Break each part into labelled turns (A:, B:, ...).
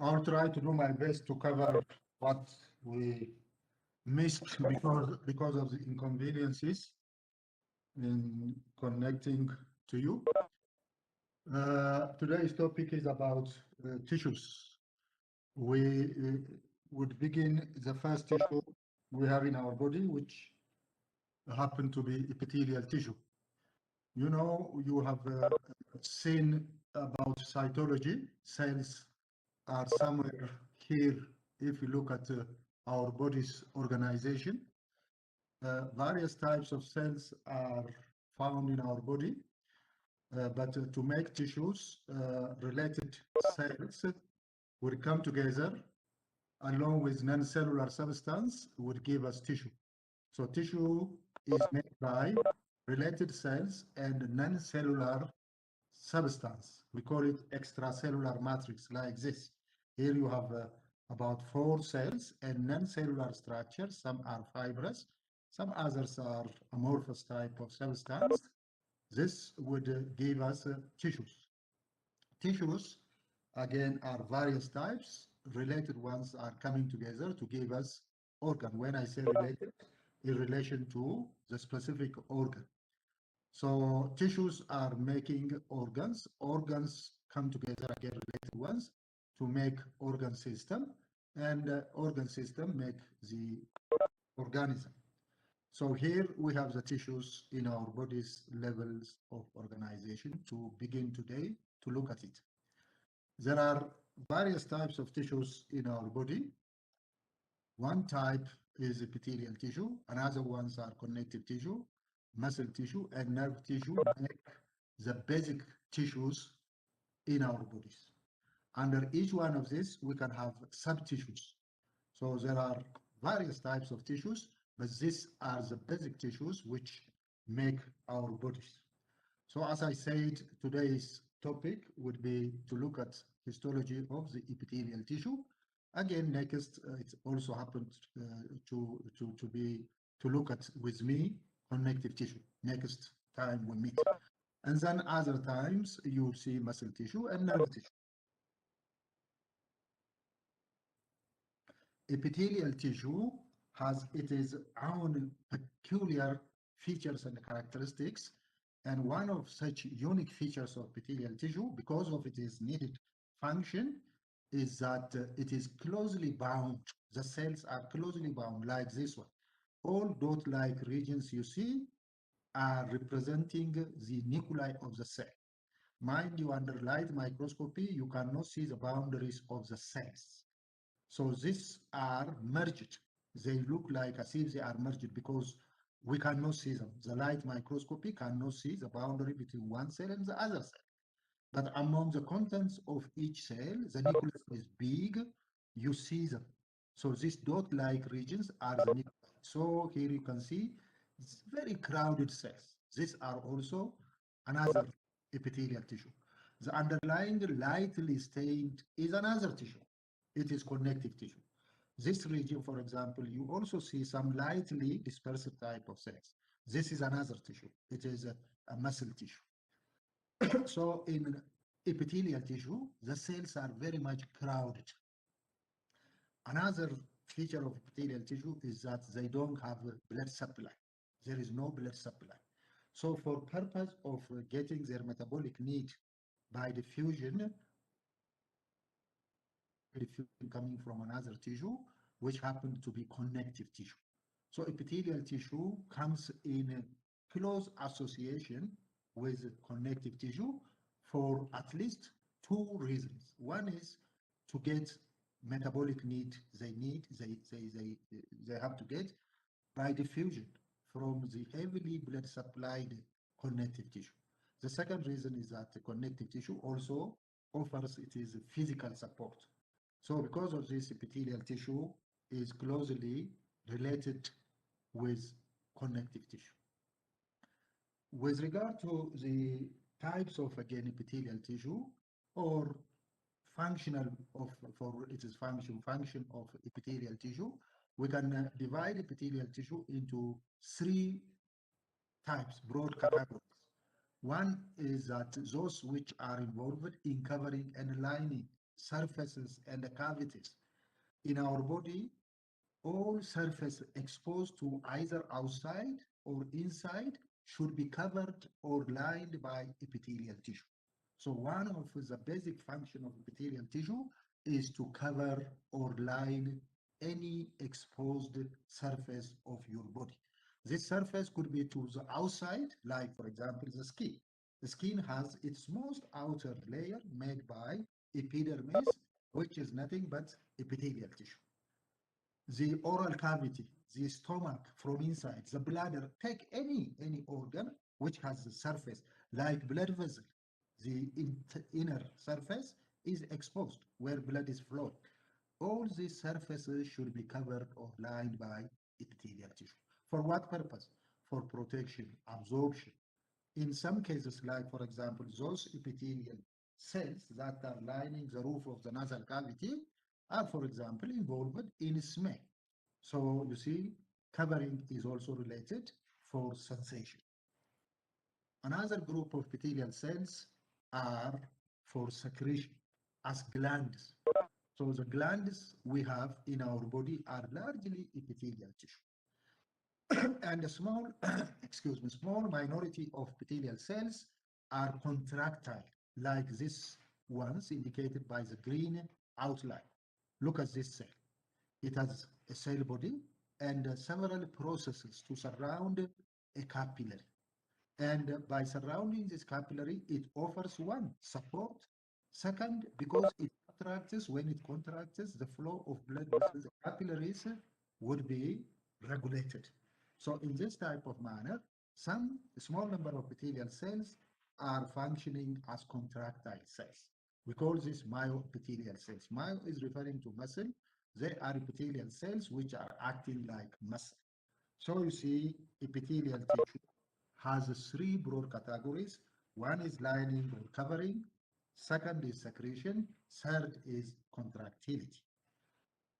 A: I'll try to do my best to cover what we missed because of the inconveniences in connecting to you. Today's topic is about tissues. We would begin the first tissue we have in our body, which happen to be epithelial tissue. You know, you have seen about cytology. Cells are somewhere here if you look at our body's organization. Various types of cells are found in our body, but to make tissues, related cells will come together along with non-cellular substance would give us tissue. So tissue is made by related cells and non-cellular substance. We call it extracellular matrix like this. Here you have about 4 cells and non-cellular structures. Some are fibrous, some others are amorphous type of substance. This would give us tissues. Tissues, again, are various types. Related ones are coming together to give us organ. When I say related, in relation to the specific organ. So tissues are making organs. Organs come together, again, related ones, to make organ system, and organ system make the organism. So here we have the tissues in our body's levels of organization to begin today to look at it. There are various types of tissues in our body. One type is epithelial tissue, another ones are connective tissue, muscle tissue, and nerve tissue make the basic tissues in our bodies. Under each one of these, we can have sub-tissues. So there are various types of tissues, but these are the basic tissues which make our bodies. So as I said, today's topic would be to look at histology of the epithelial tissue. Again, next, it also happened to look at with me connective tissue. Next time we meet, and then other times you'll see muscle tissue and nerve tissue. Epithelial tissue has its own peculiar features and characteristics, and one of such unique features of epithelial tissue, because of its needed function, is that it is closely bound. The cells are closely bound like this one. All dot-like regions you see are representing the nuclei of the cell. Mind you, under light microscopy, you cannot see the boundaries of the cells. So these are merged. They look like as if they are merged because we cannot see them. The light microscopy cannot see the boundary between one cell and the other cell. But among the contents of each cell, the nucleus is big, you see them. So these dot-like regions are the nuclei. So here you can see very crowded cells. These are also another epithelial tissue. The underlying lightly stained is another tissue. It is connective tissue. This region, for example, you also see some lightly dispersed type of cells. This is another tissue. It is a muscle tissue. So in epithelial tissue, the cells are very much crowded. Another feature of epithelial tissue is that they don't have blood supply. There is no blood supply. So for purpose of getting their metabolic need by diffusion coming from another tissue, which happen to be connective tissue. So epithelial tissue comes in close association with connective tissue for at least 2 reasons. One is to get metabolic need they have to get by diffusion from the heavily blood supplied connective tissue. The second reason is that the connective tissue also offers it is physical support. So because of this, epithelial tissue is closely related with connective tissue. With regard to the types of, again, epithelial tissue or functional of, for its function of epithelial tissue, we can divide epithelial tissue into 3 types, broad categories. One is that those which are involved in covering and lining surfaces and the cavities in our body, all surface exposed to either outside or inside should be covered or lined by epithelial tissue. So one of the basic function of epithelial tissue is to cover or line any exposed surface of your body. This surface could be to the outside, like for example the skin. The skin has its most outer layer made by epidermis, which is nothing but epithelial tissue. The oral cavity, the stomach from inside, the bladder, take any organ which has the surface, like blood vessel, the inner surface is exposed where blood is flowing. All these surfaces should be covered or lined by epithelial tissue. For what purpose? For protection, absorption. In some cases, like for example, those epithelial cells that are lining the roof of the nasal cavity are, for example, involved in smell. So you see, covering is also related for sensation. Another group of epithelial cells are for secretion as glands. So the glands we have in our body are largely epithelial tissue. And a small, excuse me, small minority of epithelial cells are contractile, like this ones indicated by the green outline. Look at this cell. It has a cell body and several processes to surround a capillary. And by surrounding this capillary, it offers one, support. Second, because it contracts, when it contracts, the flow of blood vessels, the capillaries would be regulated. So in this type of manner, some small number of epithelial cells are functioning as contractile cells. We call this myoepithelial cells. Myo is referring to muscle. They are epithelial cells which are acting like muscle. So you see, epithelial tissue has three broad categories. One is lining or covering, second is secretion, third is contractility.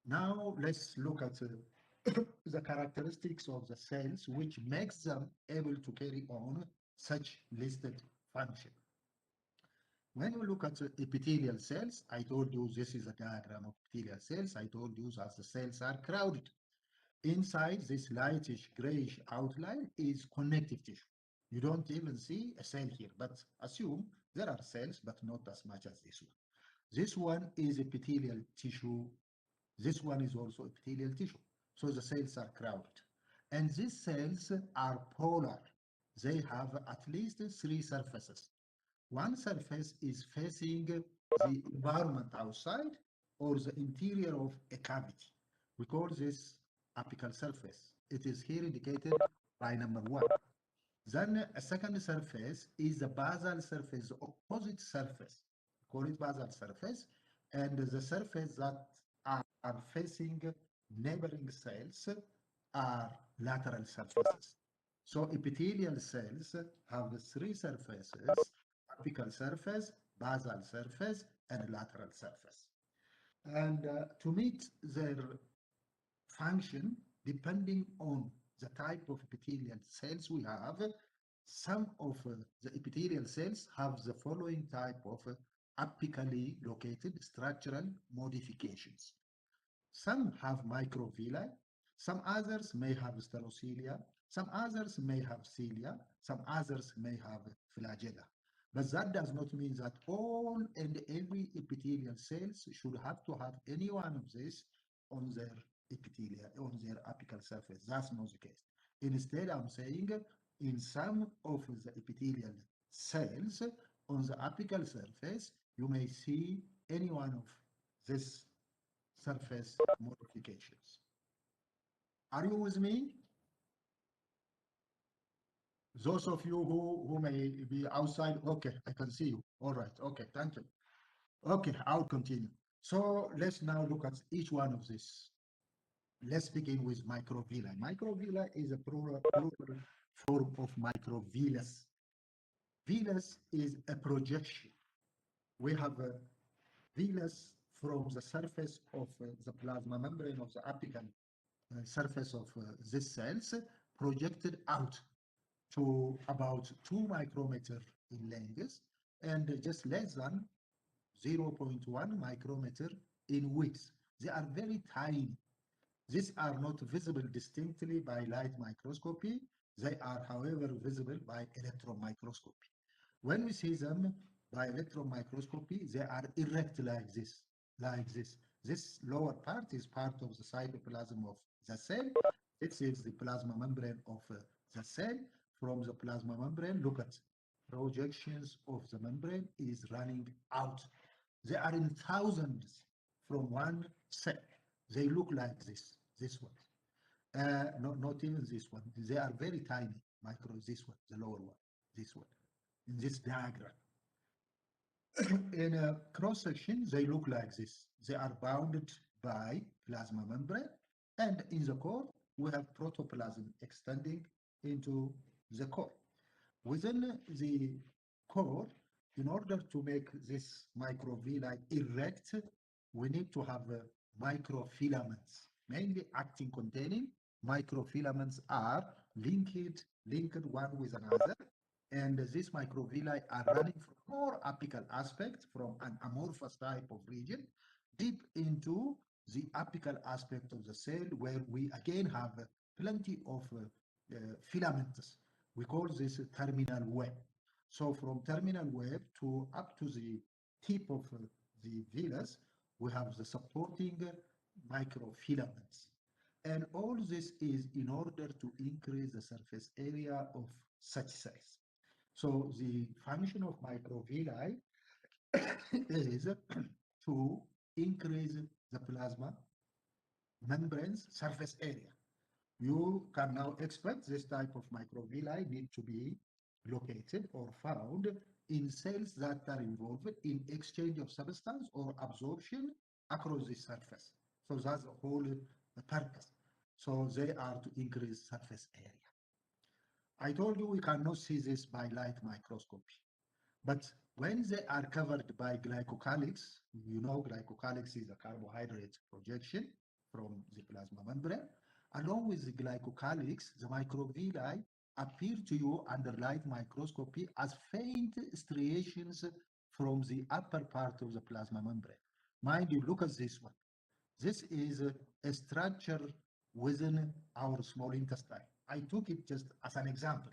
A: Now let's look at the characteristics of the cells which makes them able to carry on such listed function. When you look at the epithelial cells, I told you this is a diagram of epithelial cells. I told you that the cells are crowded. Inside this lightish grayish outline is connective tissue. You don't even see a cell here, but assume there are cells, but not as much as this one. This one is epithelial tissue. This one is also epithelial tissue. So the cells are crowded. And these cells are polar. They have at least three surfaces. One surface is facing the environment outside or the interior of a cavity. We call this apical surface. It is here indicated by number 1. Then a second surface is the basal surface, the opposite surface. We call it basal surface. And the surface that are facing neighboring cells are lateral surfaces. So epithelial cells have three surfaces: apical surface, basal surface, and lateral surface. And to meet their function, depending on the type of epithelial cells we have, some of the epithelial cells have the following type of apically located structural modifications. Some have microvilli, some others may have stellocelia, some others may have cilia, some others may have flagella. But that does not mean that all and every epithelial cells should have to have any one of these on their epithelial, on their apical surface. That's not the case. Instead, I'm saying in some of the epithelial cells on the apical surface, you may see any one of this surface modifications. Are you with me? Those of you who may be outside, okay, I can see you. All right, okay, thank you. Okay, I'll continue. So let's now look at each one of these. Let's begin with microvilli. Microvilli is a plural form of microvillus. Villus is a projection. We have a villus from the surface of the plasma membrane of the apical surface of these cells projected out to about 2 micrometers in length and just less than 0.1 micrometer in width. They are very tiny. These are not visible distinctly by light microscopy. They are, however, visible by electron microscopy. When we see them by electron microscopy, they are erect like this, like this. This lower part is part of the cytoplasm of the cell. This is the plasma membrane of the cell. From the plasma membrane, look at projections of the membrane is running out. They are in thousands from one cell. They look like this one. Not even this one. They are very tiny, micro, this one, the lower one, this one, in this diagram. In a cross section, they look like this. They are bounded by plasma membrane, and in the core, we have protoplasm extending into the core. Within the core, in order to make this microvilli erect, we need to have microfilaments, mainly actin containing. Microfilaments are linked one with another, and these microvilli are running from more apical aspect, from an amorphous type of region, deep into the apical aspect of the cell, where we again have plenty of filaments. We call this a terminal web. So from terminal web to up to the tip of the villus, we have the supporting microfilaments. And all this is in order to increase the surface area of such cells. So the function of microvilli is to increase the plasma membrane's surface area. You can now expect this type of microvilli need to be located or found in cells that are involved in exchange of substance or absorption across the surface. So that's the whole purpose. So they are to increase surface area. I told you we cannot see this by light microscopy. But when they are covered by glycocalyx, you know glycocalyx is a carbohydrate projection from the plasma membrane. Along with the glycocalyx, the microvilli appear to you under light microscopy as faint striations from the upper part of the plasma membrane. Mind you, look at this one. This is a structure within our small intestine. I took it just as an example.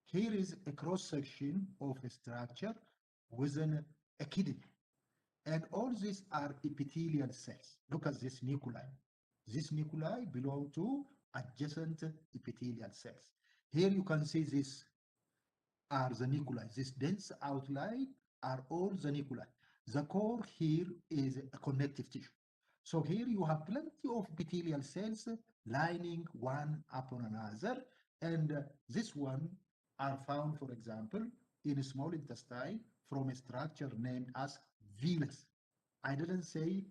A: Here is a cross-section of a structure within a kidney. And all these are epithelial cells. Look at this nuclei. These nuclei belong to adjacent epithelial cells. Here you can see these are the nuclei. This dense outline are all the nuclei. The core here is a connective tissue. So here you have plenty of epithelial cells lining one upon another, and this one are found, for example, in a small intestine from a structure named as villus. I didn't say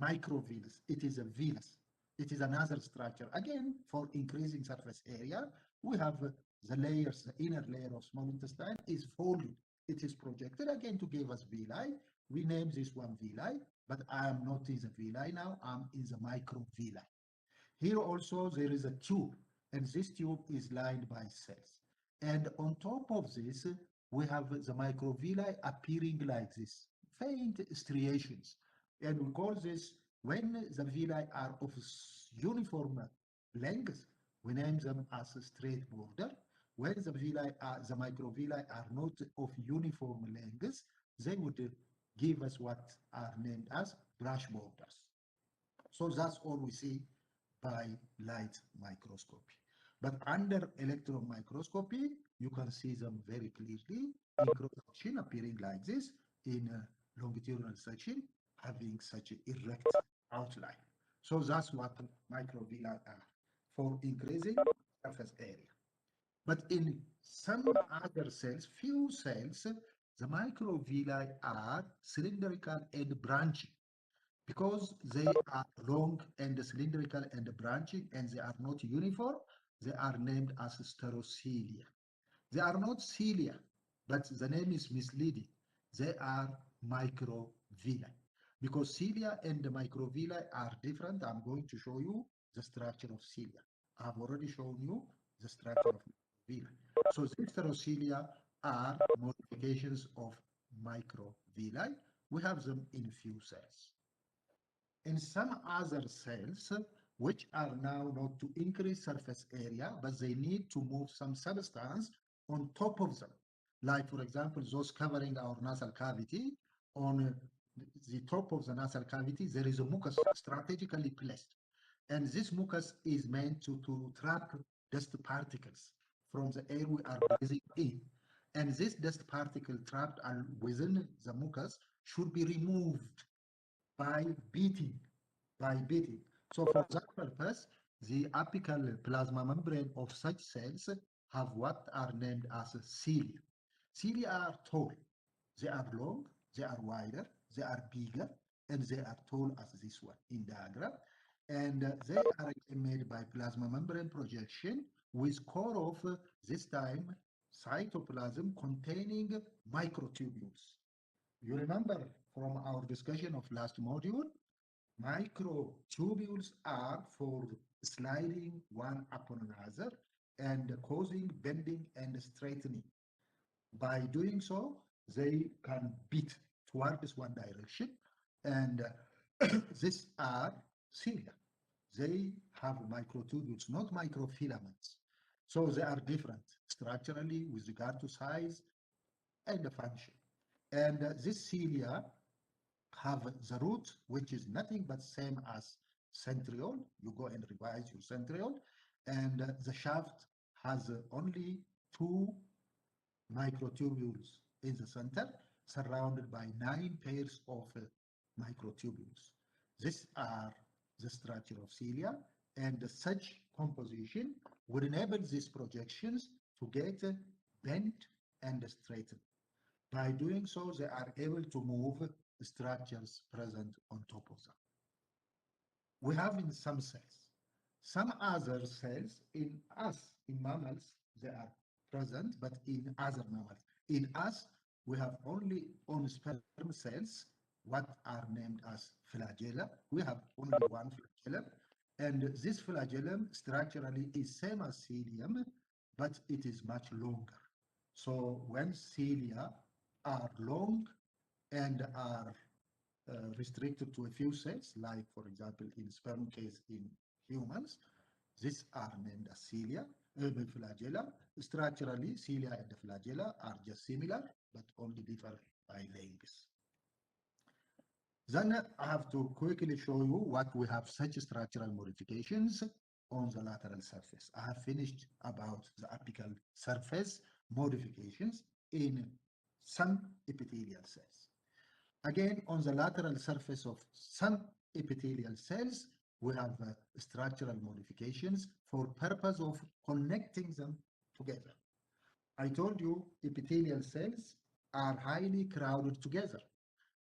A: microvillus, it is a villus. It is another structure. Again, for increasing surface area, we have the layers, the inner layer of small intestine is folded. It is projected again to give us villi. We name this one villi, but I am not in the villi now, I'm in the microvilli. Here also there is a tube, and this tube is lined by cells. And on top of this, we have the microvilli appearing like this, faint striations. And we call this, when the villi are of uniform length, we name them as a straight border. When the villi are, the microvilli are not of uniform length, they would give us what are named as brush borders. So that's all we see by light microscopy. But under electron microscopy, you can see them very clearly in cross section appearing like this, in a longitudinal section having such an erect outline. So that's what microvilli are, for increasing surface area. But in some other cells, few cells, the microvilli are cylindrical and branching. Because they are long and cylindrical and branching and they are not uniform, they are named as sterocelia. They are not cilia, but the name is misleading. They are microvilli. Because cilia and microvilli are different, I'm going to show you the structure of cilia. I've already shown you the structure of microvilli. So these sterocelia are modifications of microvilli, we have them in few cells. In some other cells, which are now not to increase surface area, but they need to move some substance on top of them. Like, for example, those covering our nasal cavity, on the top of the nasal cavity, there is a mucus strategically placed. And this mucus is meant to trap dust particles from the air we are breathing in. And this dust particle trapped within the mucus should be removed by beating, So for that purpose, the apical plasma membrane of such cells have what are named as cilia. Cilia are tall, they are long, they are wider, they are bigger, and they are tall as this one in diagram. And they are made by plasma membrane projection with core of this time cytoplasm containing microtubules. You remember from our discussion of last module, microtubules are for sliding one upon another and causing bending and straightening. By doing so, they can beat towards one direction, and these are cilia. They have microtubules, not microfilaments. So they are different structurally with regard to size and function. And this cilia have the root, which is nothing but same as centriole. You go and revise your centriole. And the shaft has only two microtubules in the center, surrounded by 9 pairs of microtubules. These are the structure of cilia, and such composition would enable these projections to get bent and straightened. By doing so, they are able to move structures present on top of them. We have in some cells. Some other cells in us, in mammals, they are present, but in other mammals. In us, we have only on sperm cells what are named as flagella. We have only one flagellum, and this flagellum structurally is same as cilium, but it is much longer. So when cilia are long and are restricted to a few cells, like for example in sperm case in humans, these are named as cilia, flagella. Structurally, cilia and the flagella are just similar, but only differ by length. Then I have to quickly show you what we have such structural modifications on the lateral surface. I have finished about the apical surface modifications in some epithelial cells. Again, on the lateral surface of some epithelial cells, we have structural modifications for purpose of connecting them together. I told you epithelial cells are highly crowded together.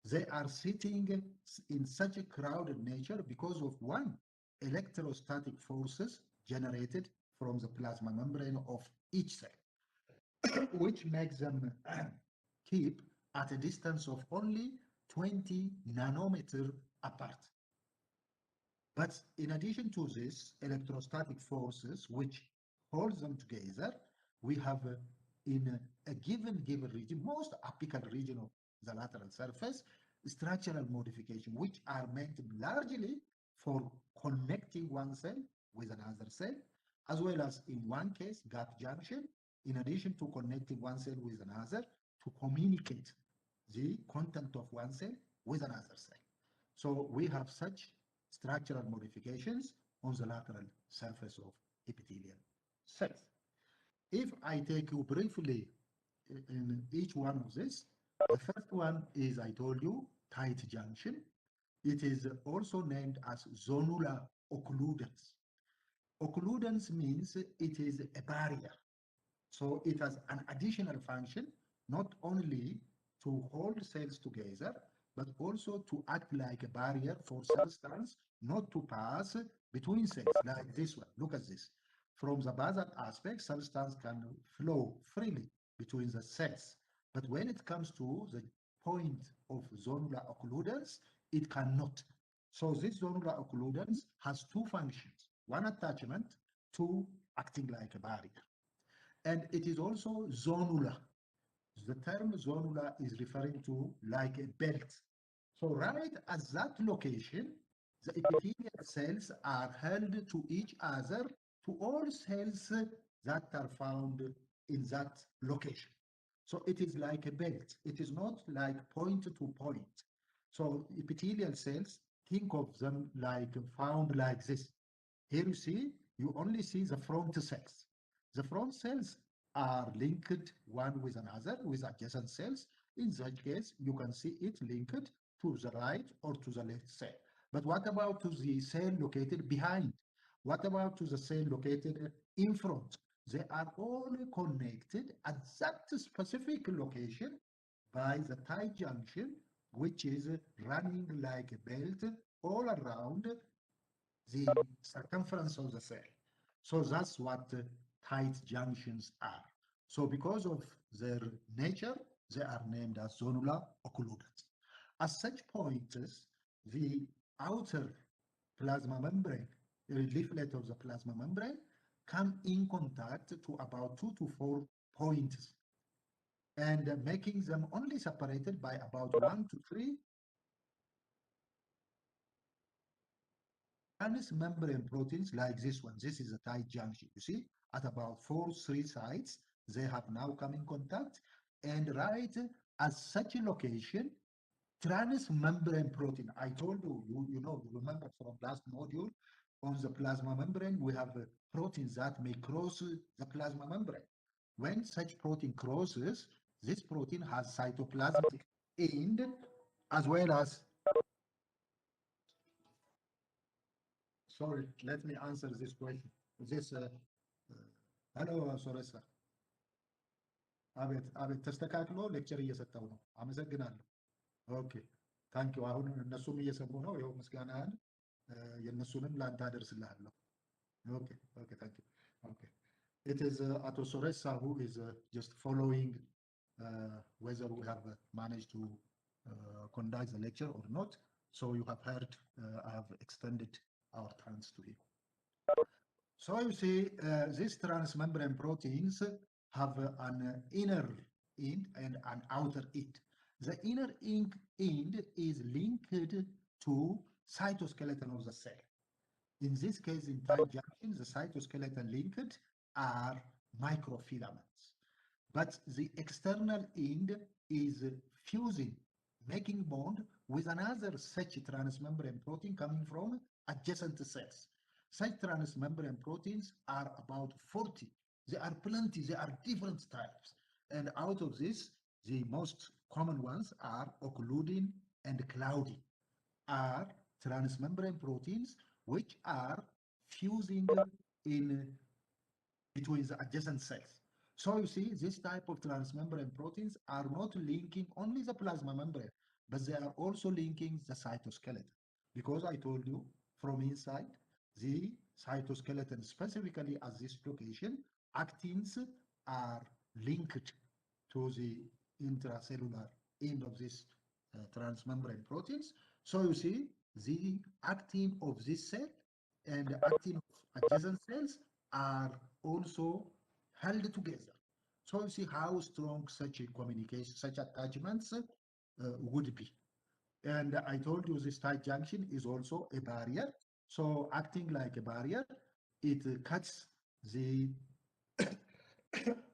A: They are sitting in such a crowded nature because of one, electrostatic forces generated from the plasma membrane of each cell, which makes them keep at a distance of only 20 nanometer apart. But in addition to this electrostatic forces which hold them together, we have in a given region, most apical region of the lateral surface, structural modification, which are meant largely for connecting one cell with another cell, as well as in one case, gap junction, in addition to connecting one cell with another, to communicate the content of one cell with another cell. So we have such structural modifications on the lateral surface of epithelial cells. If I take you briefly in each one of this, the first one is, I told you, tight junction. It is also named as zonula occludens. Occludens means it is a barrier. So it has an additional function, not only to hold cells together, but also to act like a barrier for substance not to pass between cells, like this one. Look at this. From the basal aspect, substance can flow freely between the cells. But when it comes to the point of zonula occludens, it cannot. So this zonula occludens has two functions. One, attachment, two, acting like a barrier. And it is also zonula. The term zonula is referring to like a belt So right at that location, the epithelial cells are held to each other to all cells that are found in that location. So it is like a belt. It is not like point to point. So epithelial cells, think of them like found like this. Here you see, you only see the front cells. The front cells are linked one with another with adjacent cells. In that case, you can see it linked to the right or to the left cell. But what about to the cell located behind? What about to the cell located in front? They are all connected at that specific location by the tight junction, which is running like a belt all around the circumference of the cell. So that's what tight junctions are. So because of their nature, they are named as zonula occludens. At such points, the outer plasma membrane, the leaflet of the plasma membrane, come in contact to about 2 to 4 points, and making them only separated by about 1 to 3 transmembrane proteins like this one. This is a tight junction. You see, at about 3 sites, they have now come in contact, and right at such a location, transmembrane protein. I told you, you remember from last module, on the plasma membrane, we have proteins that may cross the plasma membrane. When such protein crosses, this protein has cytoplasmic end as well as, sorry, let me answer this question. Hello, ሶረሳ አቤት ተስተካክሎ ሌክቸር እየሰጠው ነው። አመሰግናለሁ። ኦኬ ታንኪው። አሁን እነሱም እየሰሙ ነው። ይኸው ምስጋናህን የእነሱንም ላንተ አደርስልሃለሁ። ኦኬ ኦኬ ታንኪው። ኦኬ it is Ato Soresa who is just following whether we have managed to conduct the lecture or not. So you have heard I have extended our thanks to him. So you see, these transmembrane proteins have an inner end and an outer end. The inner end is linked to cytoskeleton of the cell. In this case, in tight junction, the cytoskeleton linked are microfilaments. But the external end is fusing, making bond with another such transmembrane protein coming from adjacent cells. Such transmembrane proteins are about 40. They are plenty, they are different types. And out of this, the most common ones are occludin and claudin, are transmembrane proteins which are fusing in between the adjacent cells. So you see, this type of transmembrane proteins are not linking only the plasma membrane, but they are also linking the cytoskeleton. Because I told you, from inside, the cytoskeleton, specifically at this location, actins are linked to the intracellular end of this transmembrane proteins. So you see, the actin of this cell and the actin of adjacent cells are also held together. So you see how strong such a communication, such attachments would be. And I told you this tight junction is also a barrier. So acting like a barrier, it cuts the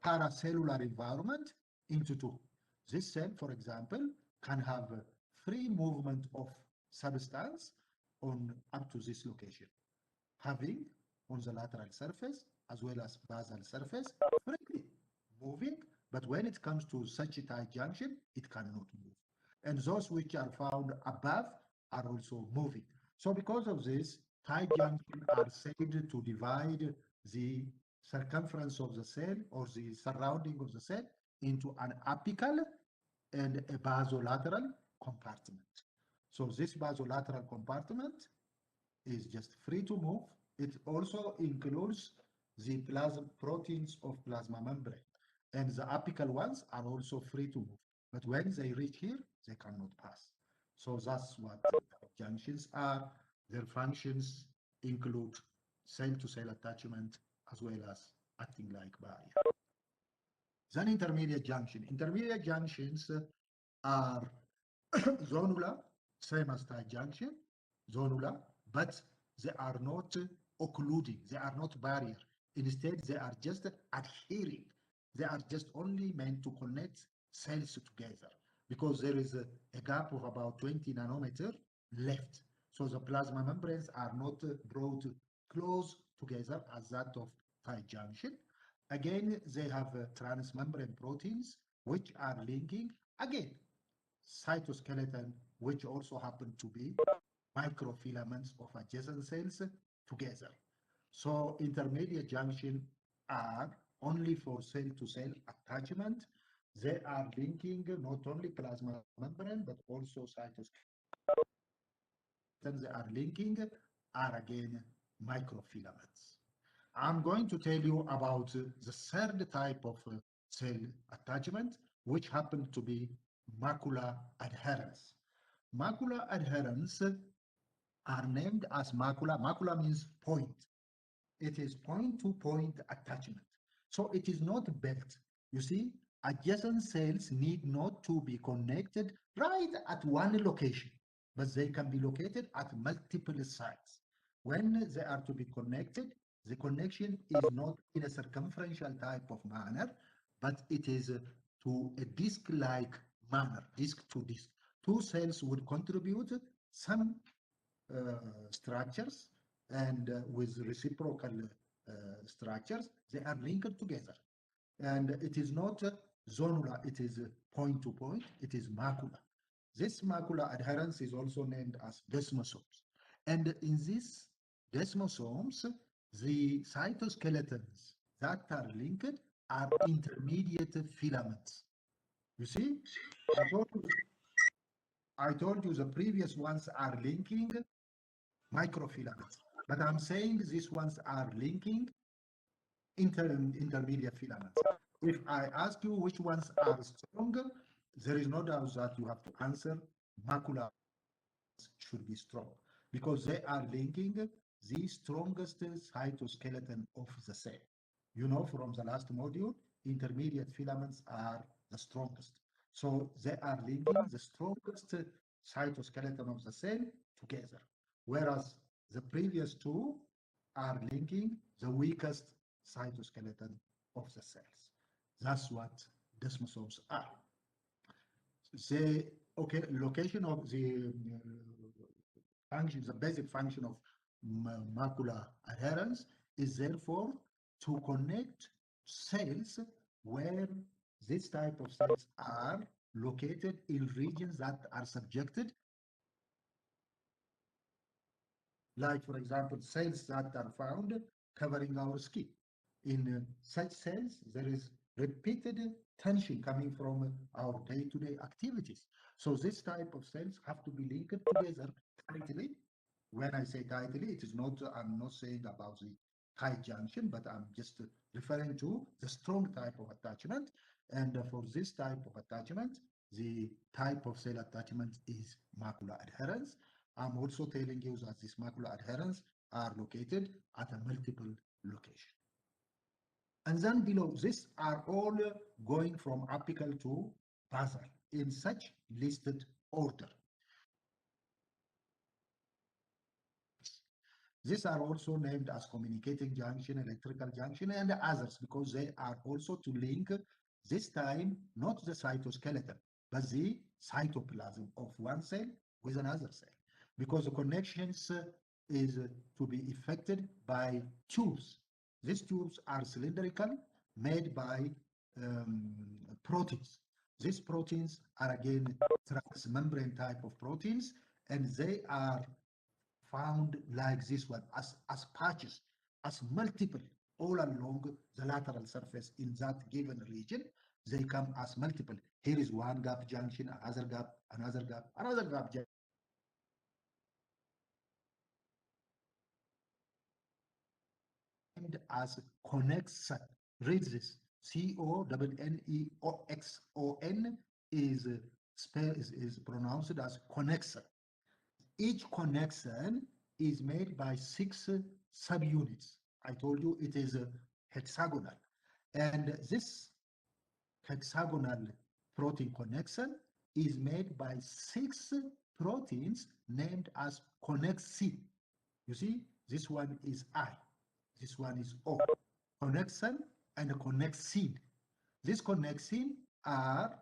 A: paracellular environment into two. This cell, for example, can have free movement of substance on up to this location, having on the lateral surface as well as basal surface freely moving, but when it comes to such a tight junction, it cannot move. And those which are found above are also moving. So because of this, tight junctions are said to divide the circumference of the cell or the surrounding of the cell into an apical and a basolateral compartment. So this basolateral compartment is just free to move. It also includes the plasma proteins of plasma membrane, and the apical ones are also free to move. But when they reach here, they cannot pass. So that's what junctions are. Their functions include cell-to-cell attachment as well as acting like barrier. Then intermediate junction. Intermediate junctions are zonula, same as tight junction, zonula, but they are not occluding, they are not barrier. Instead, they are just adhering. They are just only meant to connect cells together because there is a gap of about 20 nanometer left. So the plasma membranes are not brought close together as that of tight junction. Again, they have transmembrane proteins which are linking, again, cytoskeleton, which also happen to be microfilaments of adjacent cells together. So intermediate junction are only for cell-to-cell attachment. They are linking not only plasma membrane, but also cytoskeleton. They are linking are again microfilaments. I'm going to tell you about the third type of cell attachment, which happen to be macula adherens. Macula adherens are named as macula. Macula means point. It is point-to-point attachment. So it is not belt. You see, adjacent cells need not to be connected right at one location, but they can be located at multiple sites. When they are to be connected, the connection is not in a circumferential type of manner, but it is to a disc-like manner, disc to disc. Two cells would contribute some structures, and with reciprocal structures, they are linked together. And it is not zonula, it is point to point, it is macula. This macula adherens is also named as desmosomes. And in these desmosomes, the cytoskeletons that are linked are intermediate filaments. You see, I told you the previous ones are linking microfilaments. But I'm saying these ones are linking intermediate filaments. If I ask you which ones are stronger, there is no doubt that you have to answer macula should be strong because they are linking the strongest cytoskeleton of the cell. You know from the last module, intermediate filaments are the strongest. So they are linking the strongest cytoskeleton of the cell together, whereas the previous two are linking the weakest cytoskeleton of the cells. That's what desmosomes are. The location of the function, the basic function of macula adherens is therefore to connect cells where this type of cells are located in regions that are subjected, like for example, cells that are found covering our skin. In such cells, there is repeated tension coming from our day-to-day activities. So this type of cells have to be linked together tightly. When I say tightly, it is not, I'm not saying about the tight junction, but I'm just referring to the strong type of attachment. And for this type of attachment, the type of cell attachment is macula adherens. I'm also telling you that these macula adherens are located at a multiple location. And then below, these are all going from apical to basal in such listed order. These are also named as communicating junction, electrical junction, and others because they are also to link this time not the cytoskeleton, but the cytoplasm of one cell with another cell. Because the connections is to be effected by tubes. These tubes are cylindrical, made by proteins. These proteins are again transmembrane type of proteins, and they are found like this one as patches, as multiple all along the lateral surface in that given region. They come as multiple. Here is one gap junction, another gap, another gap, another gap junction. As connexon. Read this. CONNEXON is pronounced as connexon. Each connexon is made by 6 subunits. I told you it is hexagonal. And this hexagonal protein connexon is made by 6
B: proteins named as connexin. You see, this one is I, this one is O. Connexin and connexin. These connexin are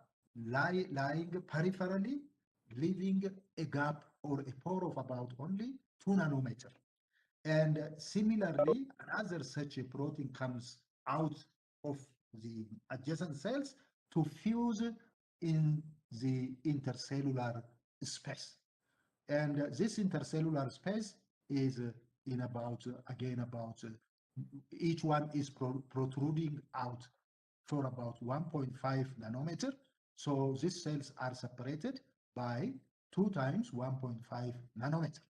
B: lying peripherally, leaving a gap or a pore of about only 2 nanometers. And similarly, another such a protein comes out of the adjacent cells to fuse in the intercellular space. And this intercellular space is in about, again, about each one is protruding out for about 1.5 nanometer. So these cells are separated by 2 times 1.5 nanometer.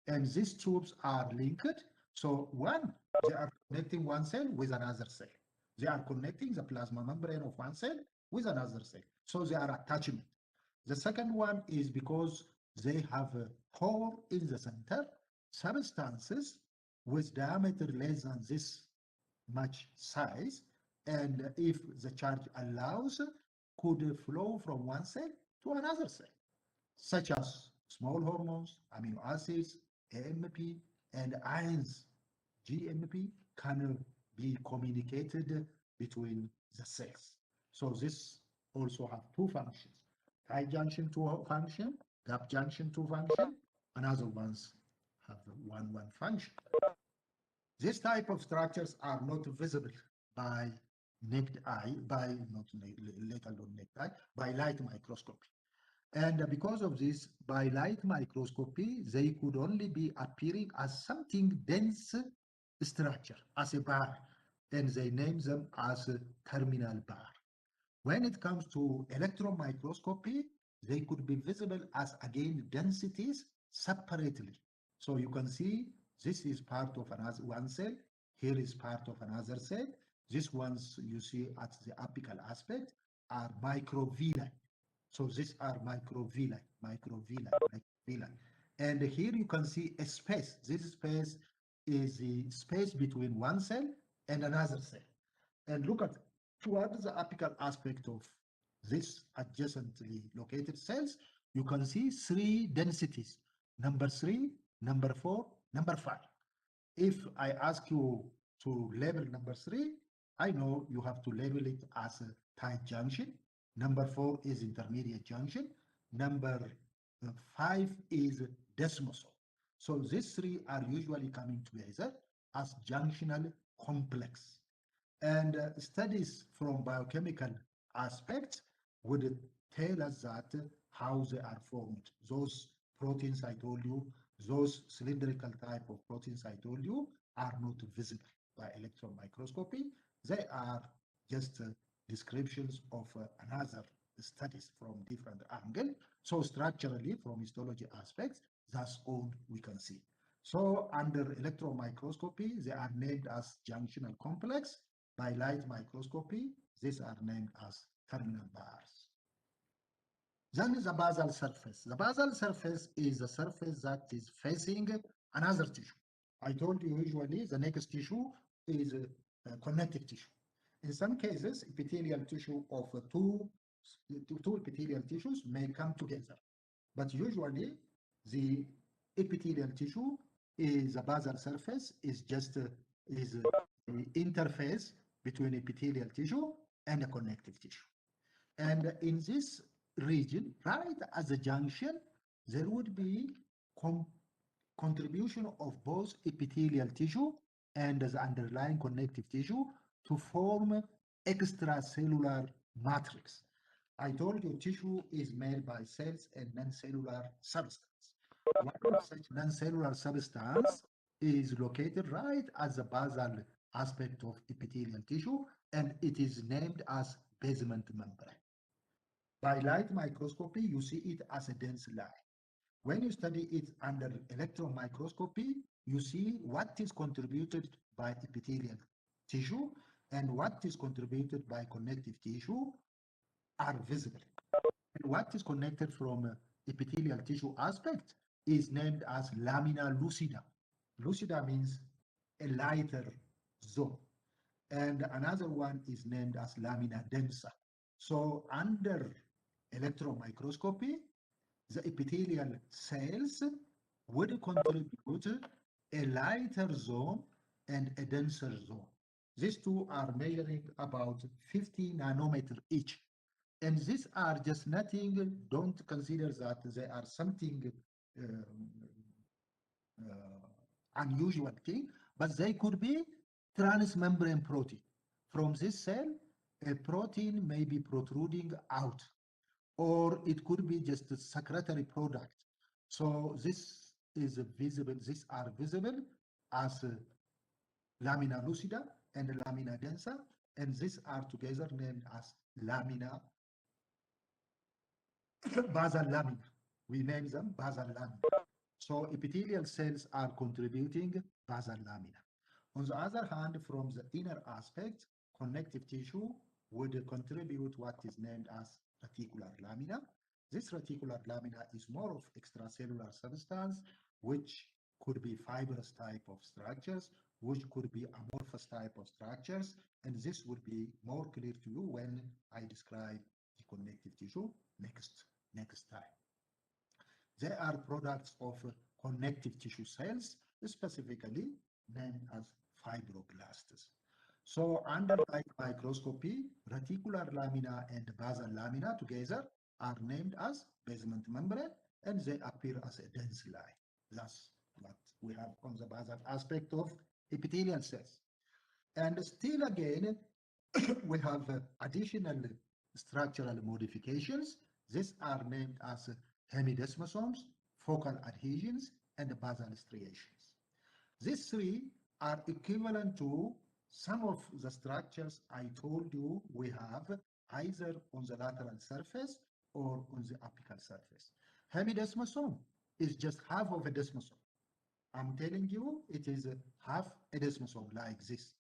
B: And these tubes are linked. So one, they are connecting one cell with another cell. They are connecting the plasma membrane of one cell with another cell. So they are attachment. The second one is because they have a hole in the center, substances with diameter less than this much size, and if the charge allows, could flow from one cell to another cell, such as small hormones, amino acids, AMP, and ions, GMP, can be communicated between the cells. So this also have two functions: tight junction to function, gap junction to function, and other ones have one function. This type of structures are not visible by naked eye, by not let alone naked eye, by light microscopy. And because of this, by light microscopy, they could only be appearing as something dense structure, as a bar, and they name them as a terminal bar. When it comes to electron microscopy, they could be visible as, again, densities separately. So you can see this is part of another one cell, here is part of another cell. These ones you see at the apical aspect are microvilli. So these are microvilli. And here you can see a space. This space is the space between one cell and another cell. And look at towards the apical aspect of this adjacently located cells, you can see 3 densities: number 3, number 4, number 5. If I ask you to label number 3, I know you have to label it as a tight junction. Number 4 is intermediate junction. Number 5 is desmosome. So these 3 are usually coming together as junctional complex. And studies from biochemical aspects would tell us that how they are formed. Those proteins I told you, those cylindrical type of proteins I told you, are not visible by electron microscopy. They are just descriptions of another studies from different angle. So structurally, from histology aspects, that's all we can see. So under electron microscopy, they are named as junctional complex. By light microscopy, these are named as terminal bars. Then the basal surface. The basal surface is the surface that is facing another tissue. I told you usually the next tissue is connective tissue. In some cases, epithelial tissue of two epithelial tissues may come together. But usually, the epithelial tissue is a basal surface, is just is the interface between epithelial tissue and a connective tissue. And in this region, right at the junction, there would be contribution of both epithelial tissue and the underlying connective tissue to form extracellular matrix. I told you tissue is made by cells and non-cellular substance. One of such non-cellular substance is located right at the basal aspect of epithelial tissue, and it is named as basement membrane. By light microscopy, you see it as a dense line. When you study it under electron microscopy, you see what is contributed by epithelial tissue and what is contributed by connective tissue are visible. And what is connected from epithelial tissue aspect is named as lamina lucida. Lucida means a lighter zone. And another one is named as lamina densa. So under electron microscopy, the epithelial cells would contribute a lighter zone and a denser zone. These two are measuring about 50 nanometer each. And these are just nothing, don't consider that they are something unusual thing, but they could be transmembrane protein. From this cell, a protein may be protruding out, or it could be just a secretory product. So this is visible, these are visible as lamina lucida and lamina densa, and these are together named as lamina, basal lamina. We name them basal lamina. So epithelial cells are contributing basal lamina. On the other hand, from the inner aspect, connective tissue would contribute what is named as reticular lamina. This reticular lamina is more of extracellular substance, which could be fibrous type of structures, which could be amorphous type of structures, and this would be more clear to you when I describe the connective tissue next time. They are products of connective tissue cells, specifically named as fibroblasts. So under light microscopy, reticular lamina and basal lamina together are named as basement membrane, and they appear as a dense line. That's what we have on the basal aspect of epithelial cells. And still again, we have additional structural modifications. These are named as hemidesmosomes, focal adhesions, and basal striations. These three are equivalent to some of the structures I told you we have either on the lateral surface or on the apical surface. Hemidesmosome is just half of a desmosome. I'm telling you, it is half a desmosome like this.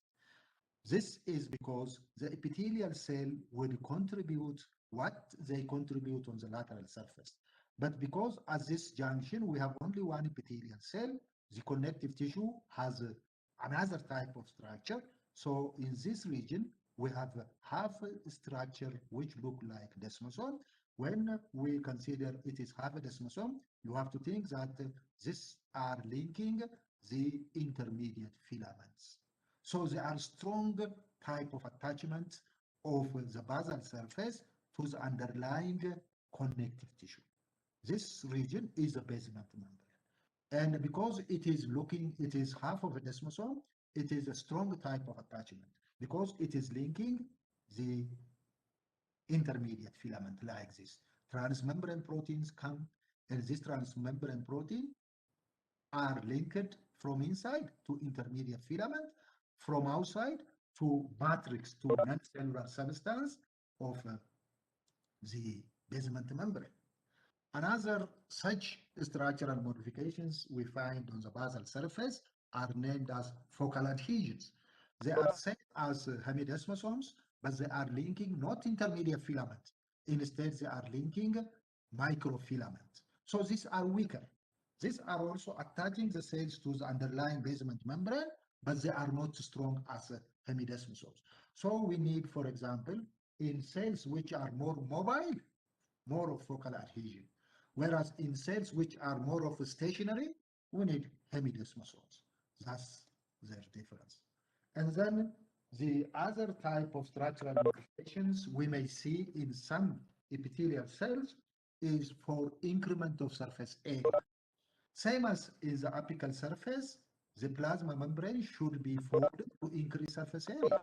B: This is because the epithelial cell will contribute what they contribute on the lateral surface. But because at this junction we have only one epithelial cell, the connective tissue has another type of structure. So in this region, we have half a structure which look like desmosome. When we consider it is half a desmosome, you have to think that these are linking the intermediate filaments. So there are strong type of attachment of the basal surface to the underlying connective tissue. This region is the basement membrane. And because it is half of a desmosome, it is a strong type of attachment because it is linking the intermediate filament like this. Transmembrane proteins come, and this transmembrane protein are linked from inside to intermediate filament, from outside to matrix, to non-cellular substance of the basement membrane. Another such structural modifications we find on the basal surface are named as focal adhesions. They are same as hemidesmosomes, but they are linking not intermediate filament. Instead, they are linking microfilament. So these are weaker. These are also attaching the cells to the underlying basement membrane, but they are not strong as hemidesmosomes. So we need, for example, in cells which are more mobile, more of focal adhesion. Whereas in cells which are more of stationary, we need hemidesmosomes. That's their difference. And then the other type of structural modifications we may see in some epithelial cells is for increment of surface area. Same as in the apical surface, the plasma membrane should be folded to increase surface area.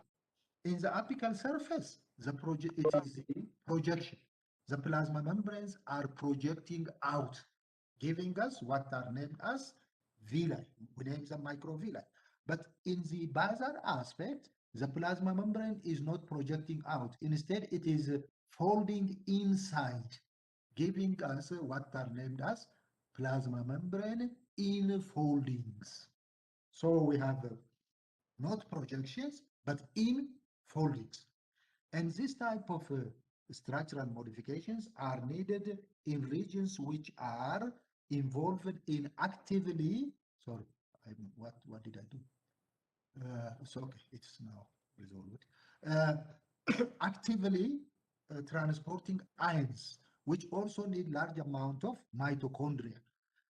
B: In the apical surface, it is the projection. The plasma membranes are projecting out, giving us what are named as villi. We name them microvilli. But in the basal aspect, the plasma membrane is not projecting out. Instead, it is folding inside, giving us what are named as plasma membrane infoldings. So we have not projections, but infoldings. And this type of structural modifications are needed in regions which are involved in actively, sorry, what did I do? So okay, it's now resolved. Actively transporting ions which also need large amount of mitochondria.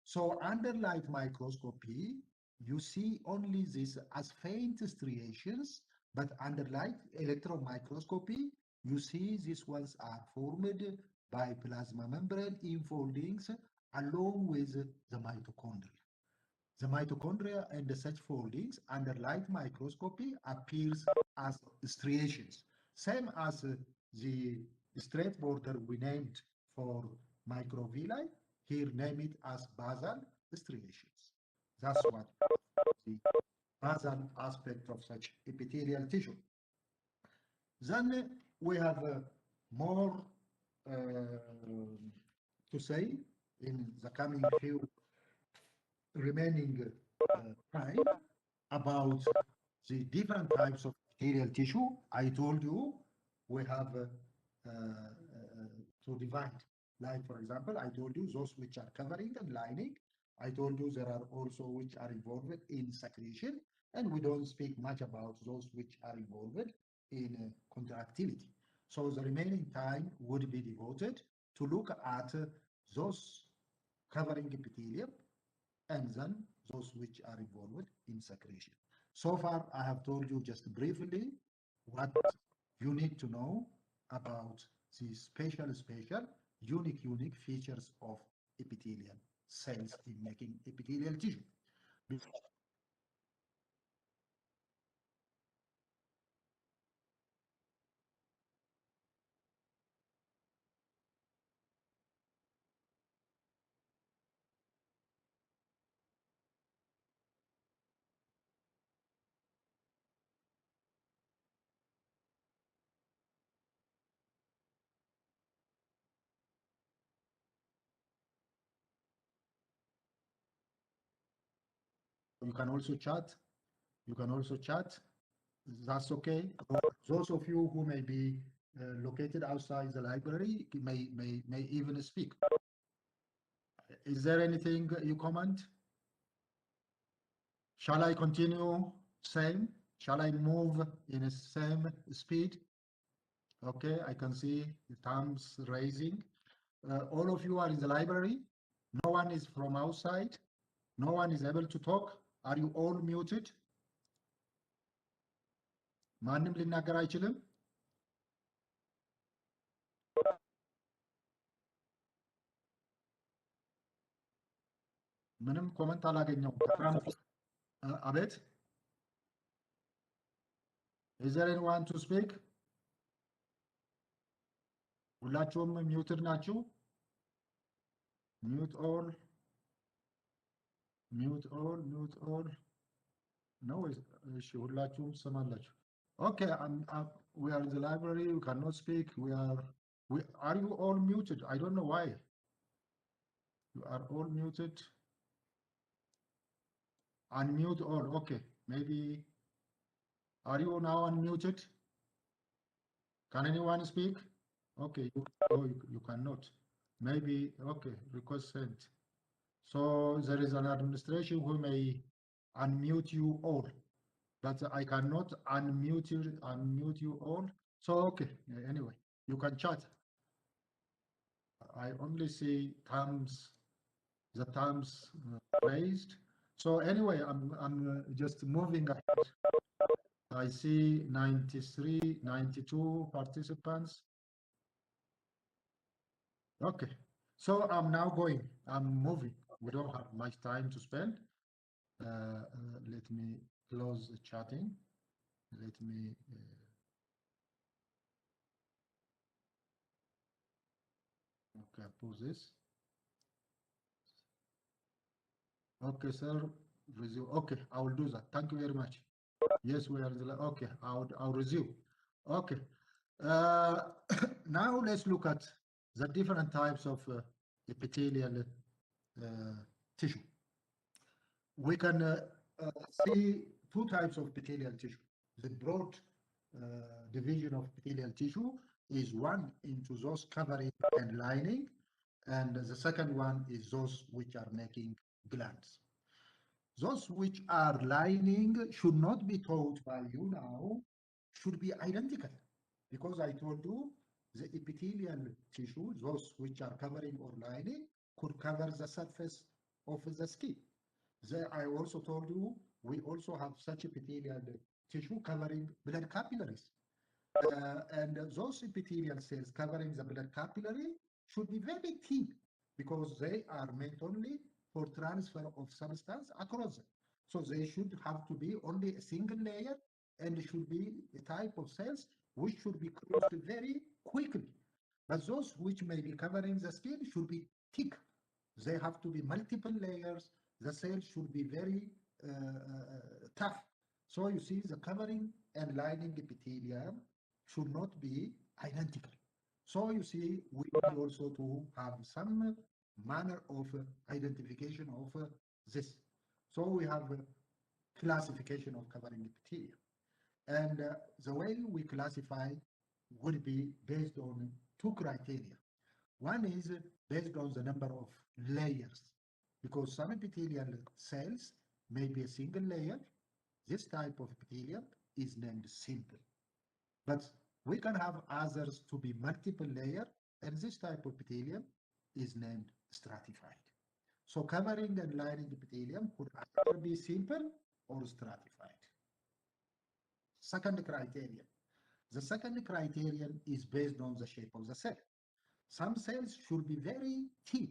B: So under light microscopy, you see only this as faint striations, but under light electron microscopy, you see these ones are formed by plasma membrane enfoldings along with the mitochondria. The mitochondria and such foldings under light microscopy appears as striations, same as the straight border we named for microvilli, here name it as basal striations. That's what the basal aspect of such epithelial tissue. Then we have more to say in the coming few remaining time about the different types of epithelial tissue. I told you we have to divide. Like, for example, I told you those which are covering and lining. I told you there are also which are involved in secretion, and we don't speak much about those which are involved in contractility. So the remaining time would be devoted to look at those covering epithelium and then those which are involved in secretion. So far, I have told you just briefly what you need to know about the special, unique features of epithelial cells in making epithelial tissue. You can also chat. You can also chat. That's okay. Those of you who may be located outside the library may even speak. Is there anything you comment? Shall I continue same? Shall I move in the same speed? Okay, I can see the thumbs raising. All of you are in the library. No one is from outside. No one is able to talk. Are you all muted? ማንም ሊናገር አይችልም? ምንም ኮመንት አላገኘውም። አቤት? Is there anyone to speak? ሁላችሁም ሚውትድ ናችሁ? Mute all. Mute all. Mute all. No, እሺ ሁላችሁም ትሰማላችሁ። Okay, we are in the library. We cannot speak. Are you all muted? I don't know why. You are all muted. Unmute all. Okay, maybe. Are you now unmuted? Can anyone speak? Okay, you cannot. Maybe, okay, request sent. So there is an administration who may unmute you all. But I cannot unmute you all. So okay, anyway, you can chat. I only see the thumbs raised. So anyway, I'm just moving ahead. I see 93, 92 participants. Okay, so I'm now going. I'm moving. We don't have much time to spend. Let me close the chatting. Let me okay, pause this. Okay, sir. Resume. Okay, I will do that. Thank you very much. Yes, we are. Okay, I'll resume. Okay. Now let's look at the different types of epithelial tissue. We can see two types of epithelial tissue. The broad division of epithelial tissue is one into those covering and lining, and the second one is those which are making glands. Those which are lining should not be taught by you now, should be identical, because I told you the epithelial tissue, those which are covering or lining, could cover the surface of the skin. I also told you we also have such epithelial tissue covering blood capillaries. And those epithelial cells covering the blood capillary should be very thin because they are meant only for transfer of substance across them. So they should have to be only a single layer and should be a type of cells which should be closed very quickly. But those which may be covering the skin should be thick. They have to be multiple layers. The cells should be very tough. So you see the covering and lining epithelium should not be identical. So you see we need also to have some manner of identification of this. So we have classification of covering epithelium. And the way we classify would be based on two criteria. One is based on the number of layers, because some epithelial cells may be a single layer. This type of epithelium is named simple. But we can have others to be multiple layer, and this type of epithelium is named stratified. So covering and lining epithelium could either be simple or stratified. Second criterion. The second criterion is based on the shape of the cell. Some cells should be very thin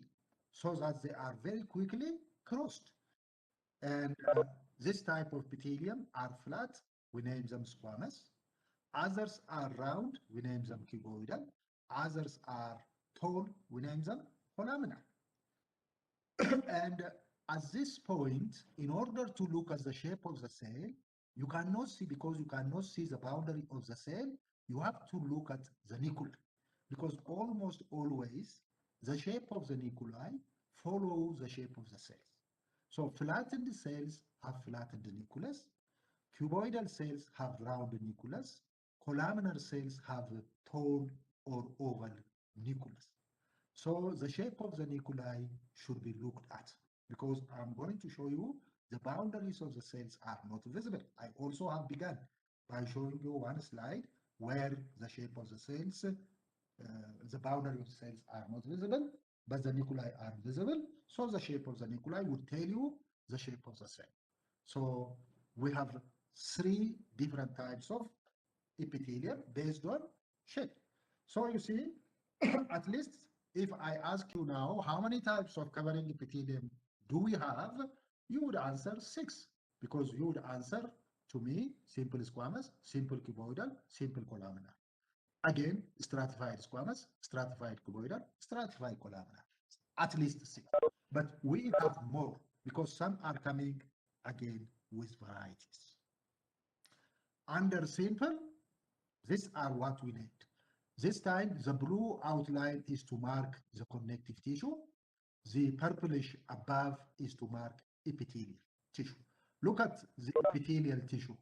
B: so that they are very quickly crossed. And this type of epithelium are flat, we name them squamous. Others are round, we name them cuboidal. Others are tall, we name them columnar. And at this point, in order to look at the shape of the cell, you cannot see, because you cannot see the boundary of the cell, you have to look at the nucleus. Because almost always, the shape of the nuclei follows the shape of the cells. So flattened cells have flattened nucleus, cuboidal cells have round nucleus, columnar cells have tall or oval nucleus. So the shape of the nuclei should be looked at, because I'm going to show you the boundaries of the cells are not visible. I also have begun by showing you one slide where the shape of the cells, the boundary of the cells are not visible, but the nuclei are visible. So the shape of the nuclei would tell you the shape of the cell. So we have three different types of epithelium based on shape. So you see, at least if I ask you now, how many types of covering epithelium do we have? You would answer 6, because you would answer to me simple squamous, simple cuboidal, simple columnar. Again, stratified squamous, stratified cuboidal, stratified columnar. At least 6. But we have more because some are coming again with varieties. Under simple, these are what we need. This time, the blue outline is to mark the connective tissue. The purplish above is to mark epithelial tissue. Look at the epithelial tissue.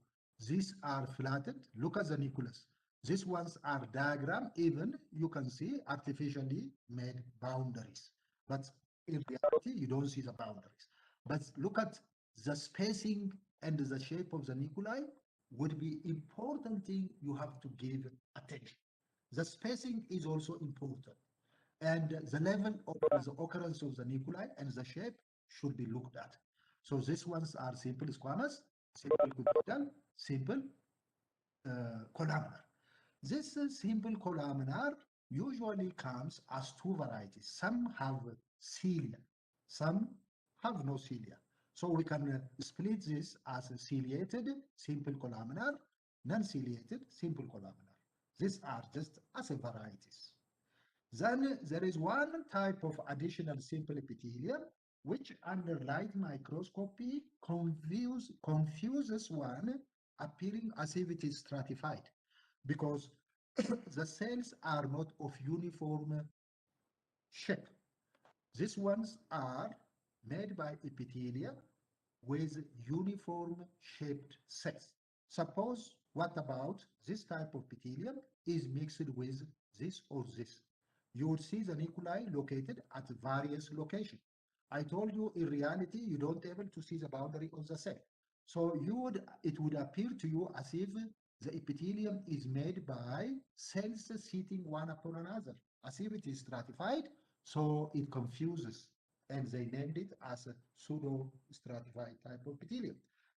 B: These are flattened. Look at the nucleus. These ones are diagram. Even you can see artificially made boundaries. But in reality, you don't see the boundaries. But look at the spacing and the shape of the nuclei would be important thing you have to give attention. The spacing is also important. And the level of the occurrence of the nuclei and the shape should be looked at. So these ones are simple squamous, simple cuboidal, simple columnar. This simple columnar usually comes as two varieties. Some have cilia, some have no cilia. So we can split this as ciliated, simple columnar, non-ciliated, simple columnar. These are just as a varieties. Then there is one type of additional simple epithelium which under light microscopy confuses one, appearing as if it is stratified, because the cells are not of uniform shape. These ones are made by epithelia with uniform shaped cells. Suppose, what about this type of epithelium is mixed with this or this? You would see the nuclei located at various locations. I told you in reality you don't able to see the boundary of the cell. So it would appear to you as if the epithelium is made by cells sitting one upon another. As if it is stratified, so it confuses, and they named it as a pseudo-stratified type of epithelium.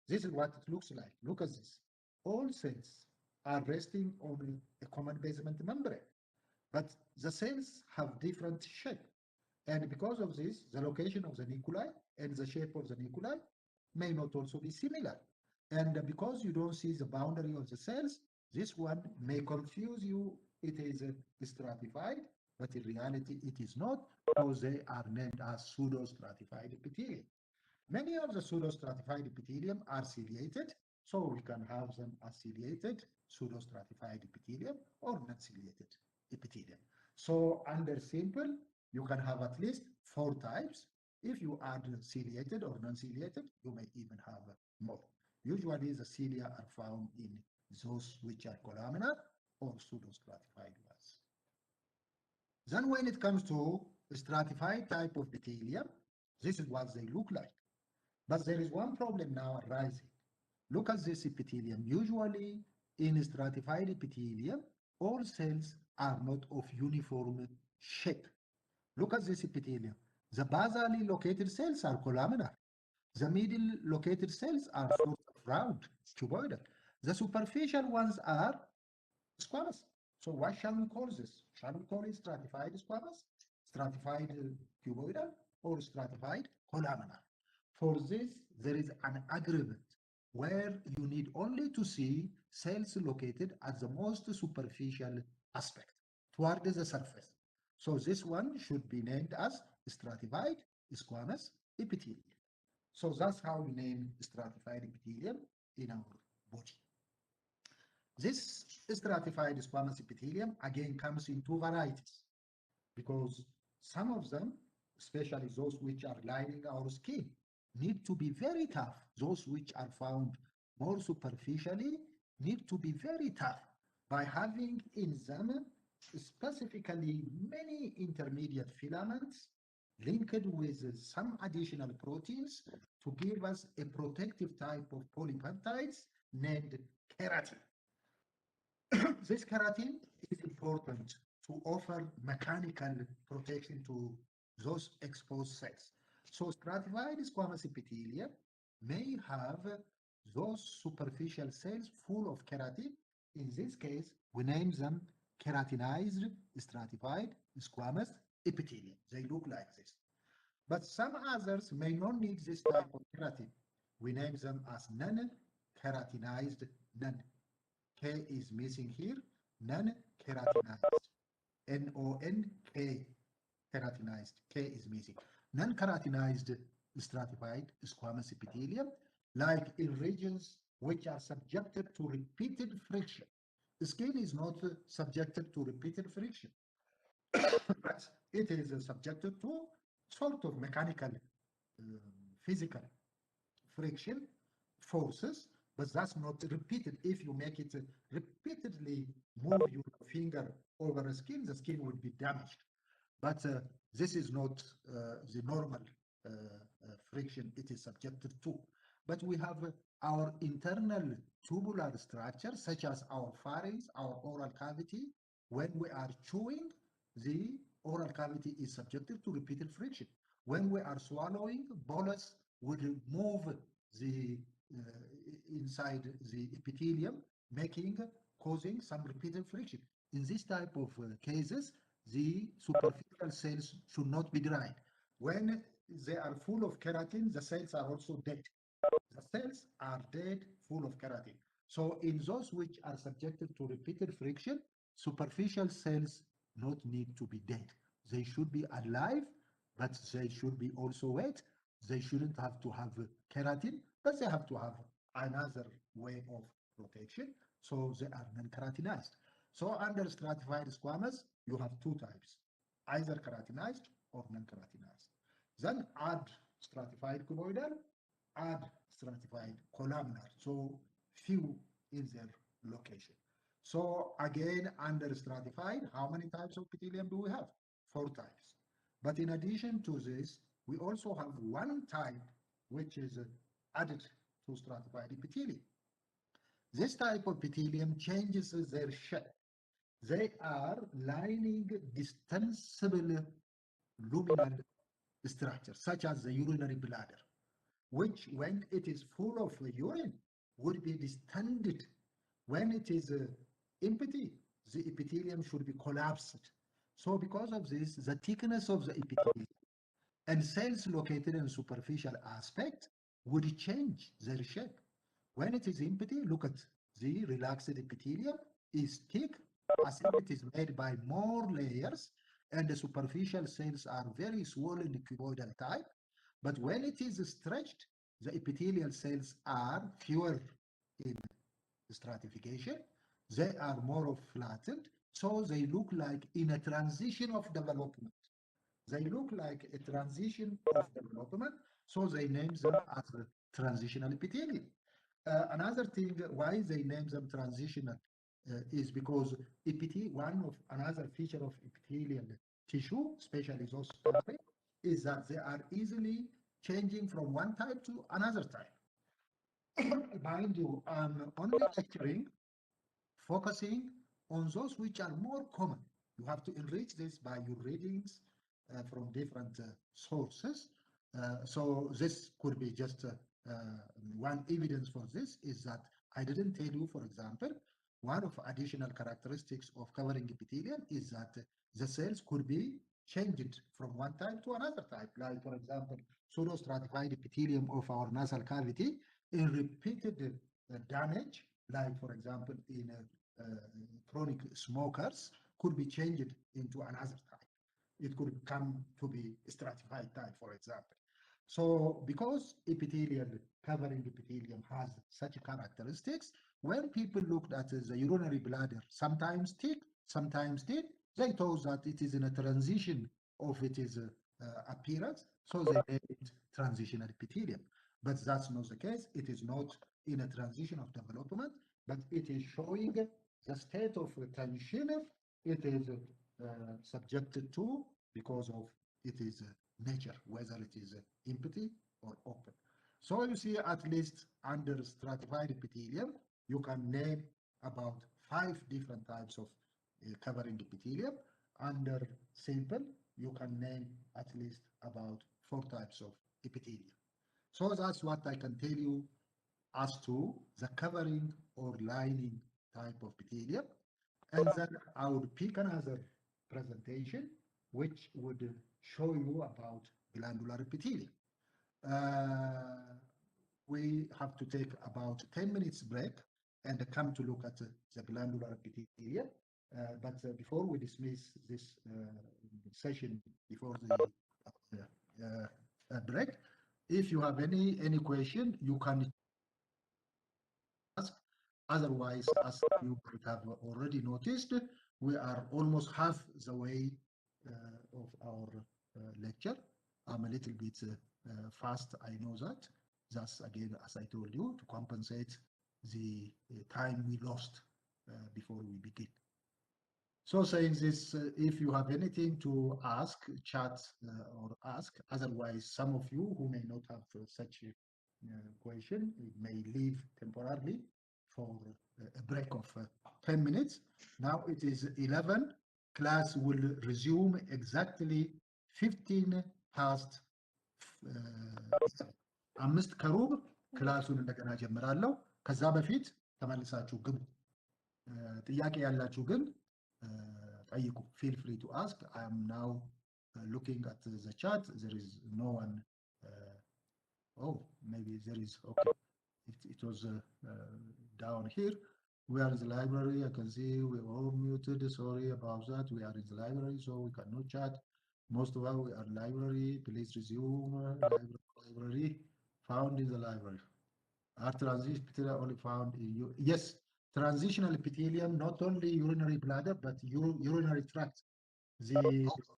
B: This is what it looks like. Look at this. All cells are resting on a common basement membrane, but the cells have different shape. And because of this, the location of the nuclei and the shape of the nuclei may not also be similar. And because you don't see the boundary of the cells, this one may confuse you. It is stratified, but in reality it is not, because they are named as pseudo-stratified epithelium. Many of the pseudo-stratified epithelium are ciliated, so we can have them as ciliated pseudo-stratified epithelium or non-ciliated epithelium. So under simple, you can have at least 4 types. If you add ciliated or non-ciliated, you may even have more. Usually the cilia are found in those which are columnar or pseudo-stratified ones. Then when it comes to stratified type of epithelium, this is what they look like. But there is one problem now arising. Look at this epithelium. Usually in stratified epithelium, all cells are not of uniform shape. Look at this epithelium. The basally located cells are columnar. The middle located cells are sort of round, cuboidal. The superficial ones are squamous. So what shall we call this? Shall we call it stratified squamous, stratified cuboidal, or stratified columnar? For this, there is an agreement where you need only to see cells located at the most superficial aspect toward the surface. So this one should be named as stratified squamous epithelium. So that's how we name stratified epithelium in our body. This stratified squamous epithelium again comes in 2 varieties, because some of them, especially those which are lining our skin, need to be very tough. Those which are found more superficially need to be very tough by having in them specifically many intermediate filaments linked with some additional proteins to give us a protective type of polypeptides named keratin. This keratin is important to offer mechanical protection to those exposed cells. So stratified squamous epithelium may have those superficial cells full of keratin. In this case, we name them keratinized stratified squamous epithelium. They look like this. But some others may not need this type of keratin. We name them as non-keratinized. None. K is missing here. Non-keratinized. N-O-N-K. Keratinized. K is missing. Non-keratinized stratified squamous epithelium, like in regions which are subjected to repeated friction. The skin is not subjected to repeated friction, but it is subjected to sort of mechanical, physical friction forces, but that's not repeated. If you make it repeatedly move your finger over the skin would be damaged. But this is not the normal friction it is subjected to. But we have our internal tubular structure, such as our pharynx, our oral cavity. When we are chewing, the oral cavity is subjected to repeated friction. When we are swallowing, bolus would move the inside the epithelium, causing some repeated friction. In this type of cases, the superficial cells should not be dried. When they are full of keratin, the cells are also dead. The cells are dead, full of keratin. So in those which are subjected to repeated friction, superficial cells not need to be dead. They should be alive, but they should be also wet. They shouldn't have to have keratin, but they have to have another way of protection. So they are non-keratinized. So under stratified squamous, you have 2 types, either keratinized or non-keratinized. Then add stratified cuboidal, add stratified columnar. So few in their location. So again, under stratified, how many types of epithelium do we have? 4 types. But in addition to this, we also have 1 type which is added to stratified epithelium. This type of epithelium changes their shape. They are lining distensible luminal structure, such as the urinary bladder, which, when it is full of urine, would be distended. When it is empty, the epithelium should be collapsed. So because of this, the thickness of the epithelium and cells located in superficial aspect would change their shape. When it is empty, look at the relaxed epithelium is thick, as if it is made by more layers, and the superficial cells are very swollen cuboidal type. But when it is stretched, the epithelial cells are fewer in stratification. They are more flattened, so they look like in a transition of development. They look like a transition of development, so they name them as transitional epithelium. Another thing why they name them transitional is because another feature of epithelial tissue, especially those type, is that they are easily changing from one type to another type. Mind you, I'm only lecturing, focusing on those which are more common. You have to enrich this by your readings from different sources. So this could be just one evidence for this is that I didn't tell you, for example, one of additional characteristics of covering epithelium is that the cells could be changed from one type to another type. Like, for example, pseudostratified epithelium of our nasal cavity in repeated damage, like, for example, in chronic smokers, could be changed into another type. It could come to be stratified type, for example. So because covering epithelium has such characteristics, when people looked at the urinary bladder, sometimes thick, sometimes thin, they thought that it is in a transition of its appearance, so they named it transitional epithelium. But that's not the case. It is not in a transition of development, but it is showing the state of tension it is subjected to because of its nature, whether it is empty or open. So you see, at least under stratified epithelium, you can name about 5 different types of covering epithelium. Under simple, you can name at least about 4 types of epithelium. So that's what I can tell you as to the covering or lining type of epithelium. And then I would pick another presentation which would show you about glandular epithelium. We have to take about 10 minutes break and come to look at the glandular epithelium. But before we dismiss this session, before the break, if you have any question, you can ask. Otherwise, as you might have already noticed, we are almost half the way of our lecture. I'm a little bit fast, I know that. That's again, as I told you, to compensate the time we lost before we begin. So saying this, if you have anything to ask, chat or ask. Otherwise, some of you who may not have such a question may leave temporarily for a break of 10 minutes. Now it is 11. Class will resume exactly 15 past 5 ከሩብ ክላሱን እንደገና ጀምራለሁ። ከዛ በፊት ተመልሳችሁ ግቡ። ጥያቄ ያላችሁ ግን ጠይቁ። Feel free to ask. I am now looking at the chat. There is no one. Oh, maybe there is. Okay. It was down here. We are in the library. I can see we are all muted. Sorry about that. We are in the library, so we cannot chat. Most of us we are library. Please resume. Library found in the library. Are transitional epithelium only found in you? Yes, transitional epithelium, not only urinary bladder, but urinary tract. The